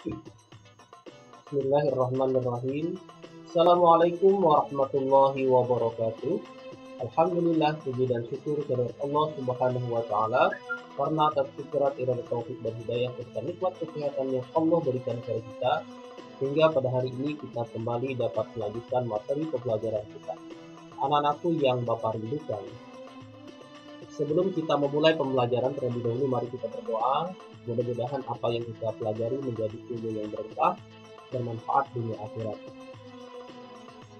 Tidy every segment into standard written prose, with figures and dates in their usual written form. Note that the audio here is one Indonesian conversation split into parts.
Bismillahirrahmanirrahim. Assalamualaikum warahmatullahi wabarakatuh. Alhamdulillah, puji dan syukur kepada Allah Subhanahu wa taala karena atas fikiran irada taufik dan hidayah serta nikmat kesehatan yang Allah berikan kepada kita sehingga pada hari ini kita kembali dapat melanjutkan materi pembelajaran kita. Anak-anakku yang Bapak rindukan, sebelum kita memulai pembelajaran terlebih dahulu mari kita berdoa. Mudah-mudahan apa yang kita pelajari menjadi ilmu yang berkah, bermanfaat dunia akhirat.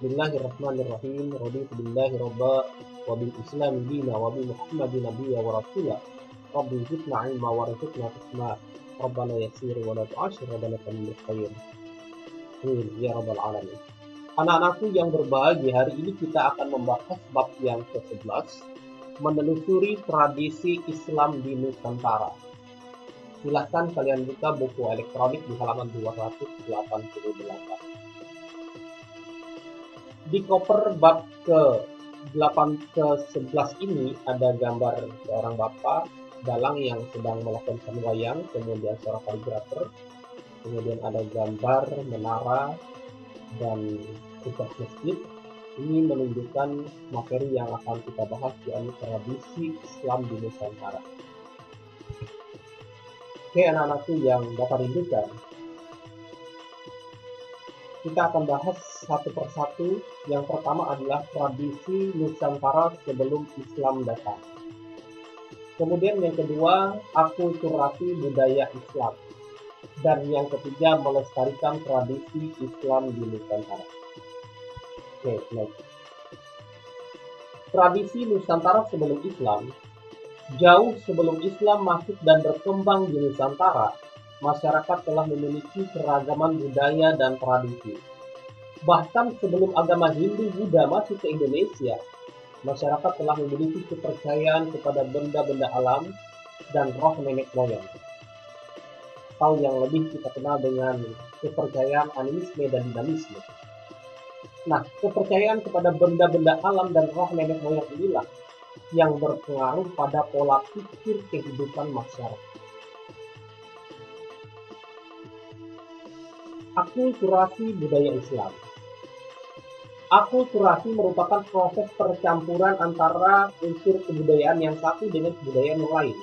Bismillahirrahmanirrahim. Raditu billahi rabba wa bil islam dina wa bi Muhammadin nabiyya wa rasula. Rabbi zidna ilma wa rizqna hikmah. Rabbana yassir wa la tu'assir rabbana tamil khair. Amin ya rabbal alamin. Anak-anakku yang berbahagia, hari ini kita akan membahas bab yang ke-11, menelusuri tradisi Islam di Nusantara. Silahkan kalian buka buku elektronik di halaman 288. Di koper bab ke-11 ini ada gambar seorang bapak dalang yang sedang melakukan wayang, kemudian seorang kaligrafer, kemudian ada gambar menara dan pusat masjid. Ini menunjukkan materi yang akan kita bahas, yakni tradisi Islam di Nusantara. Oke anak-anakku yang Bapak rindukan, kita akan bahas satu persatu. Yang pertama adalah tradisi Nusantara sebelum Islam datang. Kemudian yang kedua, akulturasi budaya Islam. Dan yang ketiga, melestarikan tradisi Islam di Nusantara. Oke, baik. Tradisi Nusantara sebelum Islam. Jauh sebelum Islam masuk dan berkembang di Nusantara, masyarakat telah memiliki keragaman budaya dan tradisi. Bahkan sebelum agama Hindu-Buddha masuk ke Indonesia, masyarakat telah memiliki kepercayaan kepada benda-benda alam dan roh nenek moyang. Atau yang lebih kita kenal dengan kepercayaan animisme dan dinamisme. Nah, kepercayaan kepada benda-benda alam dan roh nenek moyang inilah yang berpengaruh pada pola pikir kehidupan masyarakat. Akulturasi budaya Islam. Akulturasi merupakan proses percampuran antara unsur kebudayaan yang satu dengan kebudayaan yang lain,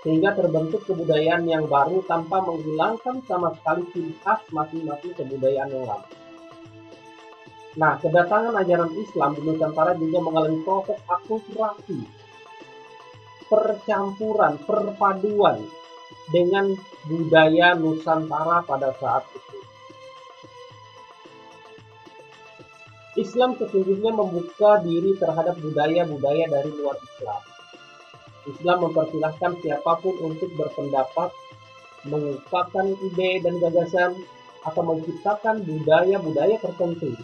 sehingga terbentuk kebudayaan yang baru tanpa menghilangkan sama sekali ciri khas masing-masing kebudayaan yang lama. Nah, kedatangan ajaran Islam di Nusantara juga mengalami proses akulturasi, percampuran, perpaduan dengan budaya Nusantara pada saat itu. Islam sesungguhnya membuka diri terhadap budaya-budaya dari luar Islam. Islam mempersilahkan siapapun untuk berpendapat, mengungkapkan ide dan gagasan, atau menciptakan budaya-budaya tertentu,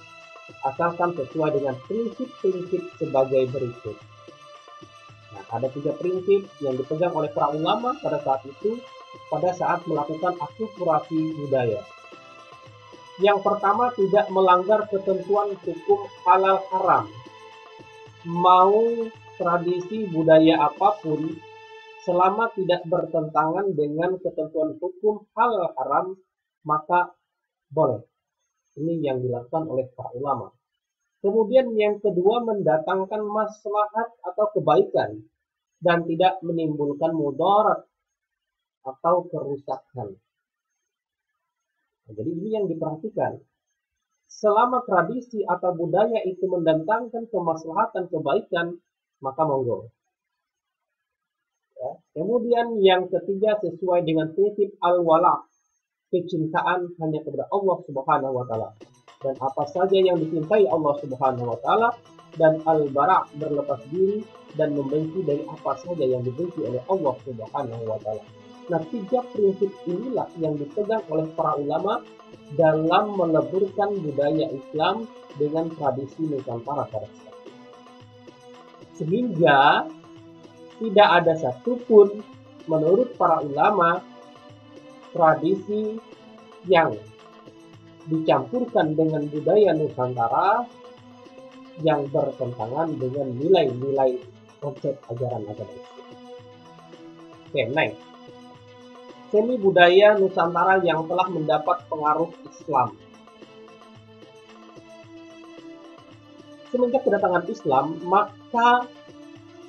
asalkan sesuai dengan prinsip-prinsip sebagai berikut. Nah, ada 3 prinsip yang dipegang oleh para ulama pada saat itu, pada saat melakukan akulturasi budaya. Yang pertama, tidak melanggar ketentuan hukum halal haram. Mau tradisi budaya apapun, selama tidak bertentangan dengan ketentuan hukum halal haram, maka boleh. Ini yang dilakukan oleh para ulama. Kemudian yang kedua, mendatangkan maslahat atau kebaikan dan tidak menimbulkan mudarat atau kerusakan. Nah, jadi ini yang diperhatikan. Selama tradisi atau budaya itu mendatangkan kemaslahatan kebaikan, maka monggo. Ya. Kemudian yang ketiga, sesuai dengan prinsip al-wala, kecintaan hanya kepada Allah Subhanahu wa taala. Dan apa saja yang dicintai Allah Subhanahu wa taala, dan al-bara', berlepas diri dan membenci dari apa saja yang dibenci oleh Allah Subhanahu wa taala. Nah, 3 prinsip inilah yang dipegang oleh para ulama dalam meleburkan budaya Islam dengan tradisi Nusantara pada saat itu. Sehingga tidak ada satupun menurut para ulama tradisi yang dicampurkan dengan budaya Nusantara yang bertentangan dengan nilai-nilai konsep ajaran agama Islam. Oke, next. seni budaya Nusantara yang telah mendapat pengaruh Islam. Semenjak kedatangan Islam, maka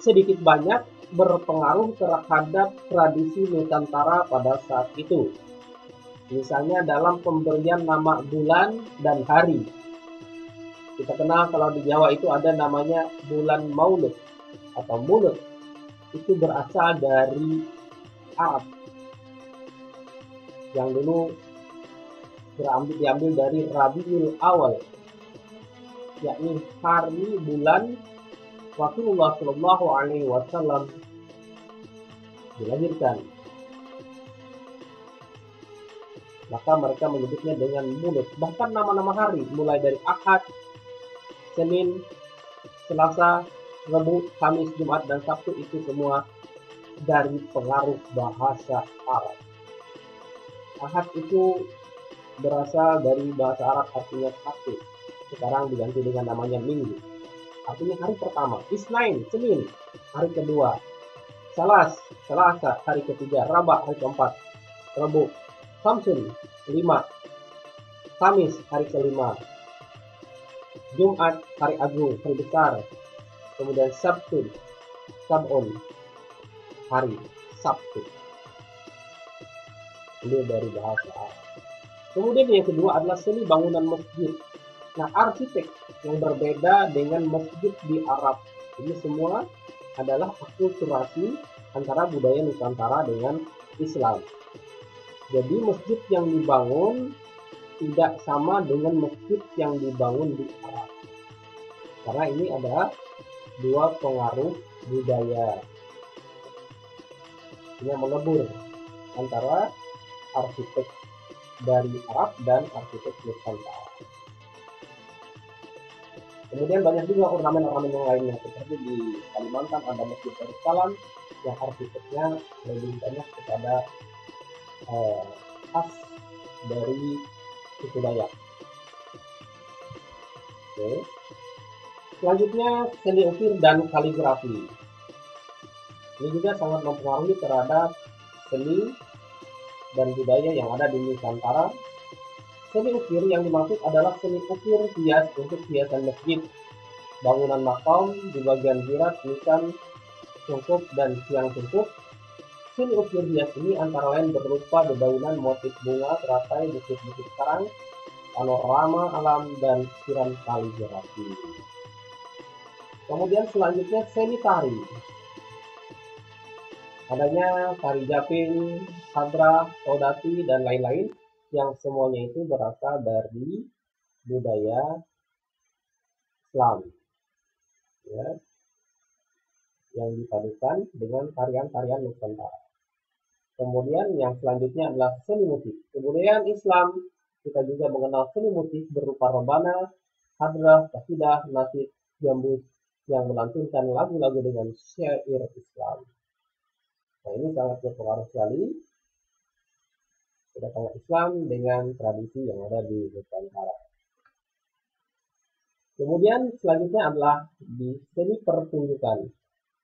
sedikit banyak berpengaruh terhadap tradisi Nusantara pada saat itu. Misalnya dalam pemberian nama bulan dan hari. Kita kenal kalau di Jawa itu ada namanya bulan Maulud atau Mulud. Itu berasal dari Arab yang dulu diambil dari Rabiul Awal, yakni hari bulan Rasulullah Shallallahu Alaihi Wasallam dilahirkan. Maka mereka menyebutnya dengan Mulud. Bahkan nama-nama hari mulai dari Ahad, Senin, Selasa, Rabu, Kamis, Jumat, dan Sabtu itu semua dari pengaruh bahasa Arab. Ahad itu berasal dari bahasa Arab artinya Sabtu. Sekarang diganti dengan namanya Minggu. Artinya hari pertama. Isnain, Senin, hari kedua. Selasa, hari ketiga. Raba, hari keempat. Rabu, Samsun, 5. Kamis, hari kelima. Jumat, hari agung, hari besar. Kemudian Sabtu, Sabon, hari Sabtu. Ini dari bahasa Arab. Kemudian yang kedua adalah seni bangunan masjid. Nah, arsitek yang berbeda dengan masjid di Arab. Ini semua adalah akulturasi antara budaya Nusantara dengan Islam. Jadi masjid yang dibangun tidak sama dengan masjid yang dibangun di Arab. Karena ini ada dua pengaruh budaya yang melebur antara arsitek dari Arab dan arsitek Nusantara. Kemudian banyak juga ornamen-ornamen yang lainnya, seperti di Kalimantan ada Masjid Darussalam yang arsiteknya lebih banyak kepada khas dari suku Dayak. Oke. Selanjutnya seni ukir dan kaligrafi. Ini juga sangat mempengaruhi terhadap seni dan budaya yang ada di Nusantara. Seni ukir yang dimaksud adalah seni ukir hias untuk hiasan masjid, bangunan makam di bagian jirat, nisan, sungkup, dan tiang sungkup. Seni ukir hias ini antara lain berupa dedaunan, motif bunga, teratai, bukit-bukit karang, panorama alam, dan ukiran kaligrafi. Kemudian selanjutnya seni tari. Adanya tari Japing, Hadrah, Saudati, dan lain-lain yang semuanya itu berasal dari budaya Islam, ya, yang dipadukan dengan tarian-tarian Nusantara. Kemudian yang selanjutnya adalah seni musik. Kebudayaan Islam kita juga mengenal seni musik berupa rebana, hadrah, qasidah, nasyid, jambus yang melantunkan lagu-lagu dengan syair Islam. Nah, ini sangat berpengaruh sekali kedatangan Islam dengan tradisi yang ada di Nusantara. Kemudian selanjutnya adalah di seni pertunjukan.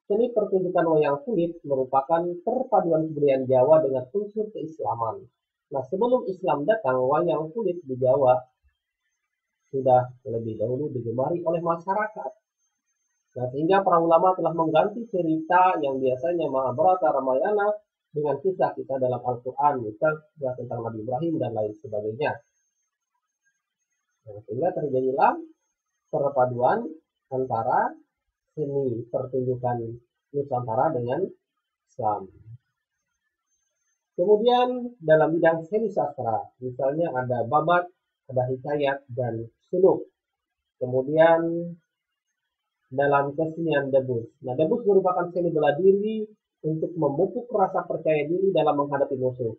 Seni pertunjukan wayang kulit merupakan perpaduan kebudayaan Jawa dengan unsur keislaman. Nah, sebelum Islam datang, wayang kulit di Jawa sudah lebih dahulu digemari oleh masyarakat. Nah, sehingga para ulama telah mengganti cerita yang biasanya Mahabharata, Ramayana dengan kisah-kisah dalam Al-Quran, misalnya tentang Nabi Ibrahim dan lain sebagainya. Nah, sehingga terjadilah perpaduan antara seni pertunjukan Nusantara dengan Islam. Kemudian dalam bidang seni sastra, misalnya ada babat, ada hikayat, dan suluk. Kemudian dalam kesenian debus. Nah, debus merupakan seni bela diri untuk memupuk rasa percaya diri dalam menghadapi musuh.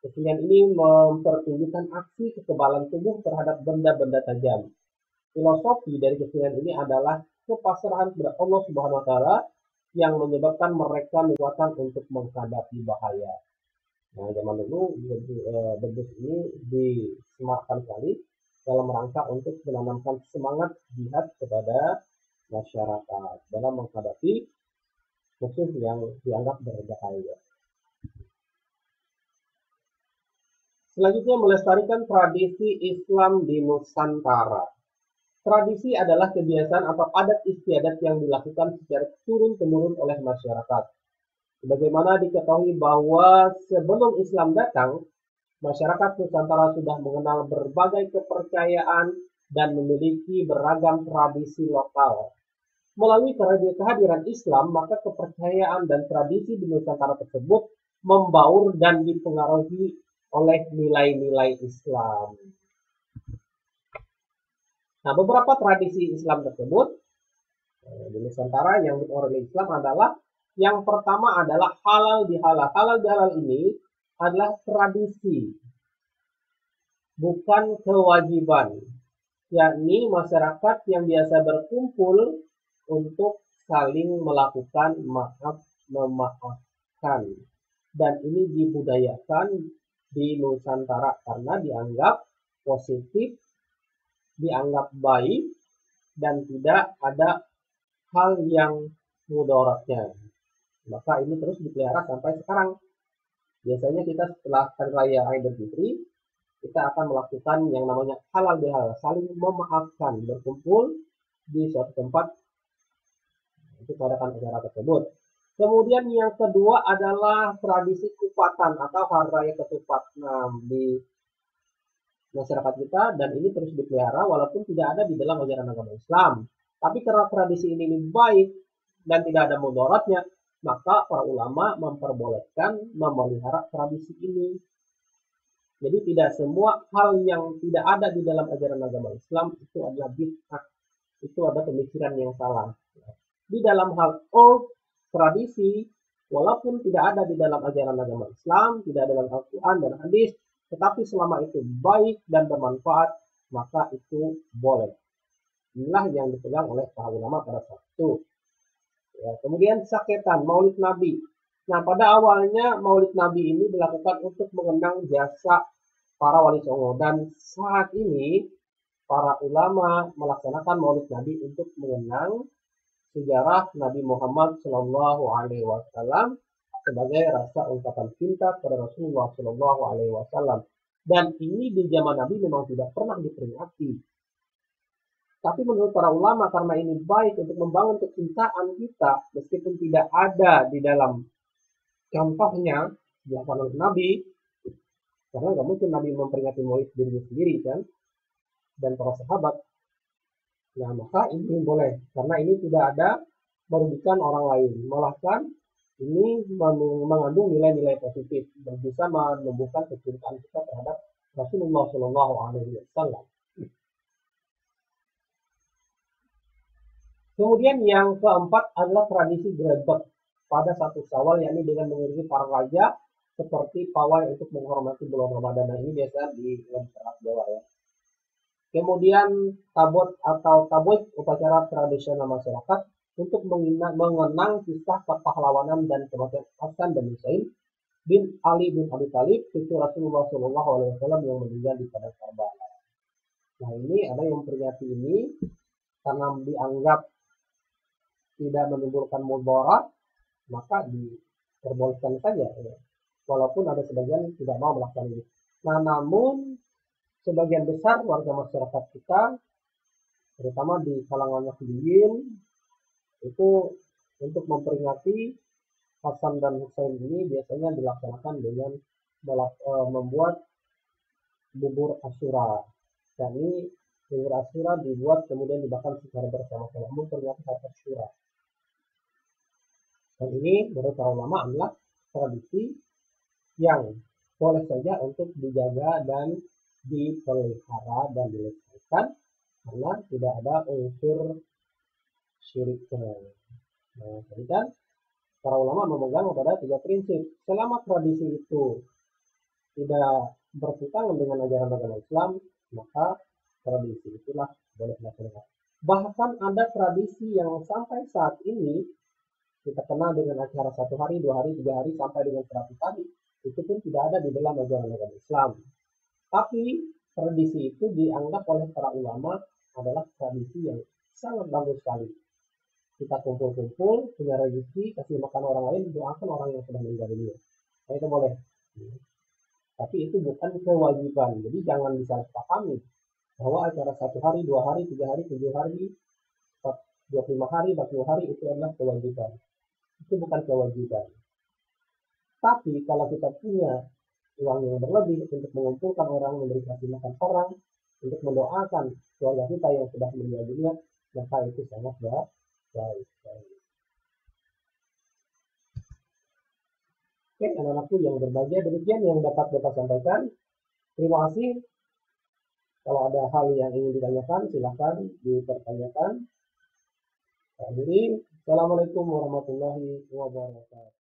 Kesenian ini mempertunjukkan aksi kekebalan tubuh terhadap benda-benda tajam. Filosofi dari kesenian ini adalah kepasrahan kepada Allah Subhanahu wa taala yang menyebabkan mereka kekuatan untuk menghadapi bahaya. Nah, zaman dulu debus ini disematkan sekali dalam rangka untuk menanamkan semangat jihad kepada masyarakat dalam menghadapi musuh yang dianggap berbahaya. Selanjutnya, melestarikan tradisi Islam di Nusantara. Tradisi adalah kebiasaan atau adat istiadat yang dilakukan secara turun-temurun oleh masyarakat. Sebagaimana diketahui bahwa sebelum Islam datang, masyarakat Nusantara sudah mengenal berbagai kepercayaan dan memiliki beragam tradisi lokal. Melalui kehadiran Islam, maka kepercayaan dan tradisi di Nusantara tersebut membaur dan dipengaruhi oleh nilai-nilai Islam. Nah, beberapa tradisi Islam tersebut di Nusantara yang dipengaruhi oleh Islam adalah yang pertama adalah halal bihalal. Halal bihalal ini adalah tradisi, bukan kewajiban, yakni masyarakat yang biasa berkumpul untuk saling melakukan maaf memaafkan, dan ini dibudayakan di Nusantara karena dianggap positif, dianggap baik, dan tidak ada hal yang mudaratnya. Maka ini terus dipelihara sampai sekarang. Biasanya kita setelah hari raya Idul Fitri, kita akan melakukan yang namanya halal bihalal, saling memaafkan, berkumpul di suatu tempat untuk mengadakan acara tersebut. Kemudian yang kedua adalah tradisi kupatan atau hari raya ketupat. Nah, di masyarakat kita, dan ini terus dipelihara walaupun tidak ada di dalam ajaran agama Islam. Tapi karena tradisi ini baik dan tidak ada mudaratnya, maka para ulama memperbolehkan memelihara tradisi ini. Jadi tidak semua hal yang tidak ada di dalam ajaran agama Islam itu adalah bid'ah. Itu ada pemikiran yang salah. Di dalam hal tradisi, walaupun tidak ada di dalam ajaran agama Islam, tidak ada dalam Al-Quran dan hadis, tetapi selama itu baik dan bermanfaat, maka itu boleh. Inilah yang dipegang oleh para ulama pada saat itu. Ya, kemudian saketan, maulid Nabi. Nah, pada awalnya maulid Nabi ini dilakukan untuk mengenang jasa para wali songo, dan saat ini para ulama melaksanakan maulid Nabi untuk mengenang sejarah Nabi Muhammad Shallallahu Alaihi Wasallam sebagai rasa ungkapan cinta kepada Rasulullah Shallallahu Alaihi Wasallam. Dan ini di zaman Nabi memang tidak pernah diperingati. Tapi menurut para ulama, karena ini baik untuk membangun kecintaan kita, meskipun tidak ada di dalam contohnya dilakukan oleh Nabi, karena nggak mungkin Nabi memperingati maulid dirinya sendiri kan, dan para sahabat. Nah, maka ini boleh, karena ini tidak ada merugikan orang lain, malahkan ini mengandung nilai-nilai positif dan bisa menumbuhkan kecintaan kita terhadap Rasulullah Shallallahu Alaihi Wasallam. Kemudian yang keempat adalah tradisi grebek pada 1 Syawal, yakni dengan mengiringi para raja seperti pawai untuk menghormati bulan Ramadan. Nah, ini biasa di masyarakat Jawa ya. Kemudian tabut atau tabuik, upacara tradisional masyarakat untuk mengenang kisah kepahlawanan dan kematian Hasan dan Husain bin Ali bin Abi Thalib, cucu Rasulullah Shallallahu Alaihi Wasallam yang meninggal di padang Karbala. Nah, ini ada yang memperingati ini karena dianggap tidak menimbulkan mudarat, maka diperbolehkan saja ya. Walaupun ada sebagian tidak mau melakukan ini. Nah, namun sebagian besar warga masyarakat kita, terutama di kalangan Nahdliyin, itu untuk memperingati Hasan dan Husain ini biasanya dilaksanakan dengan membuat bubur Asyura. Dan ini bubur Asyura dibuat kemudian dibakar secara bersama-sama, memperingati hari Asyura. Dan ini menurut para ulama adalah tradisi yang boleh saja untuk dijaga dan dipelihara dan dilestarikan karena tidak ada unsur syiriknya. Nah, jadi kan para ulama memegang pada 3 prinsip. Selama tradisi itu tidak bertentangan dengan ajaran agama Islam, maka tradisi itulah boleh dilaksanakan. Bahkan ada tradisi yang sampai saat ini kita kenal dengan acara 1 hari, 2 hari, 3 hari, sampai dengan 100 hari, itu pun tidak ada di dalam ajaran agama Islam. Tapi tradisi itu dianggap oleh para ulama adalah tradisi yang sangat bagus sekali. Kita kumpul-kumpul, punya rezeki, kasih makan orang lain, doakan orang yang sudah meninggal dunia. Nah, itu boleh. tapi itu bukan kewajiban. Jadi jangan disalahpahami bahwa acara 1 hari, 2 hari, 3 hari, 7 hari, 25 hari, 40 hari itu adalah kewajiban. Itu bukan kewajiban. Tapi kalau kita punya uang yang berlebih untuk mengumpulkan orang, memberi kasih makan orang, untuk mendoakan keluarga kita yang sudah meninggal dunia, maka itu sangat baik. Oke, anak-anakku yang berbahagia, demikian yang dapat Bapak sampaikan. Terima kasih. Kalau ada hal yang ingin ditanyakan, silakan dipertanyakan. Assalamualaikum warahmatullahi wabarakatuh.